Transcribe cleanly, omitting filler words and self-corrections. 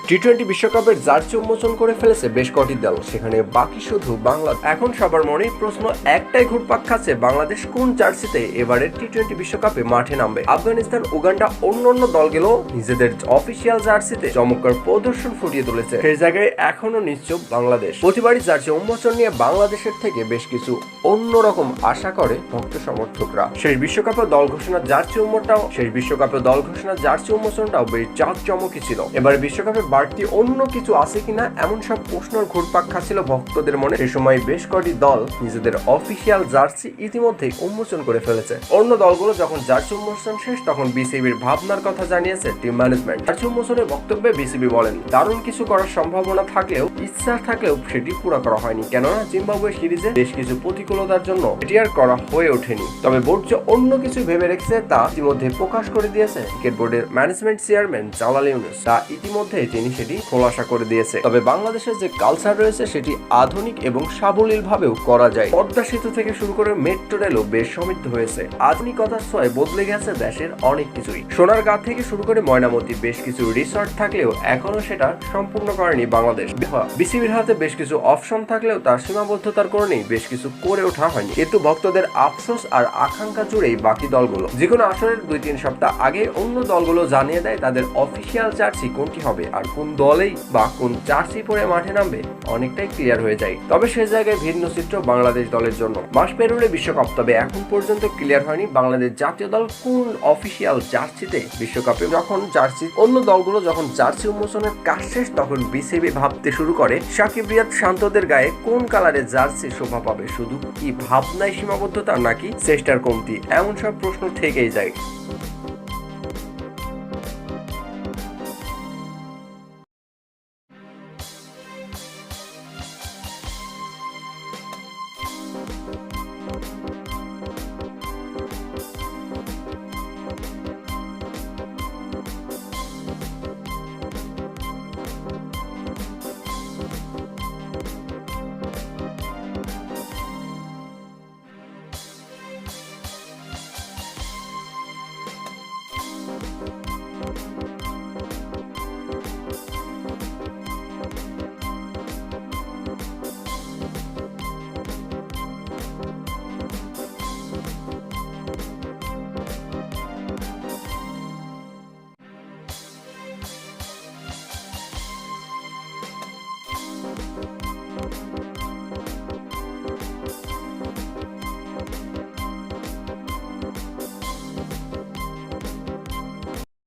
টি-20 বিশ্বকাপের জার্সি উন্মোচন করে ফেলেছে বেশ কটি দল, সেখানে বাকি শুধু বাংলাদেশ। এখন সবার মনেই প্রশ্ন একটাই ঘুরপাক খাচ্ছে, বাংলাদেশ কোন জার্সিতে এবারের টি-20 বিশ্বকাপে মাঠে নামবে। আফগানিস্তান, উগান্ডা, অন্যান্য দলগুলো নিজেদের অফিসিয়াল জার্সিতে চমৎকার প্রদর্শন ফুটিয়ে তুলেছে, সেই জায়গায় এখনো নিশ্চুপ বাংলাদেশ। প্রতিবারই জার্সি উন্মোচন নিয়ে বাংলাদেশের থেকে বেশ কিছু অন্যরকম আশা করে ভক্ত সমর্থকরা। শেষ বিশ্বকাপে দল ঘোষণার জার্সি উন্মোচনটাও বেশ জাঁকজমকই ছিল। এবারে বিশ্বকাপে বাড়তি অন্য কিছু আছে কিনা এমন সব প্রশ্নের ঘুরপাক খাচ্ছিল ভক্তদের মনে। সেই সময় বেশ কয়েকটি দল নিজেদের অফিসিয়াল জার্সি ইতিমধ্যেই উন্মোচন করে ফেলেছে। অন্য দলগুলো যখন জার্সি উন্মোচন শেষ, তখন বিসিবির ভাবনার কথা জানিয়েছে টিম ম্যানেজমেন্ট। জার্সি উন্মোচনের বক্তব্যে বিসিবি বলেন, দারুণ কিছু করার সম্ভাবনা থাকলেও, ইচ্ছা থাকলেও সেটি পুরো করা হয়নি, কেননা জিম্বাবুয়ে সিরিজে বেশ কিছু প্রতিকূলতার জন্য এটি আর করা হয়ে ওঠেনি। তবে বোর্ড যে অন্য কিছু ভেবে রেখেছে তা ইতিমধ্যে প্রকাশ করে দিয়েছে ক্রিকেট বোর্ডের ম্যানেজমেন্ট চেয়ারম্যান জালাল ইউনুস। তা ইতিমধ্যে তিনি সেটি খোলাসা করে দিয়েছে। তবে বাংলাদেশের যে কালচার রয়েছে সেটি আধুনিক এবং সাবলীল ভাবেও করা যায়। পদ্মা সেতু থেকে শুরু করে মেট্রো রেলও বেশ সমৃদ্ধ হয়েছে। আধুনিকতার ছোঁয়ায় বদলে গেছে দেশের অনেক কিছুই। সোনারগাঁ থেকে শুরু করে ময়নামতি বেশ কিছু রিসর্ট থাকলেও এখনো সেটা সম্পূর্ণ করেনি বাংলাদেশ। বিসিবির হাতে বেশ কিছু অপশন থাকলেও তার সীমাবদ্ধতার কারণেই বেশ কিছু করে ওঠা হয়নি। কিন্তু ভক্তদের আফসোস আর আকাঙ্ক্ষা জুড়েই বাকি দলগুলো যেকোনো আসরের 2-3 সপ্তাহ আগে অন্য দলগুলো জানিয়ে দেয় তাদের অফিসিয়াল জার্সি কোনটি হবে আর কোন দলেই বা কোন জার্সি পরে মাঠে নামবে অনেকটাই ক্লিয়ার হয়ে যায়। তবে সে জায়গায় ভিন্ন চিত্র বাংলাদেশ দলের জন্য। মাস পেরোলে বিশ্বকাপ, তবে এখন পর্যন্ত ক্লিয়ার হয়নি বাংলাদেশ জাতীয় দল কোন অফিসিয়াল জার্সিতে বিশ্বকাপে। অন্য দলগুলো যখন জার্সি উন্মোচনের কাজ শেষ, তখন বিসিবি ভাবতে শুরু করে সাকিব রিয়াদ শান্তদের গায়ে কোন কালারের জার্সি শোভা পাবে। শুধু কি ভাবনায় সীমাবদ্ধতা নাকি চেষ্টার কমতি, এমন সব প্রশ্ন থেকেই যায়।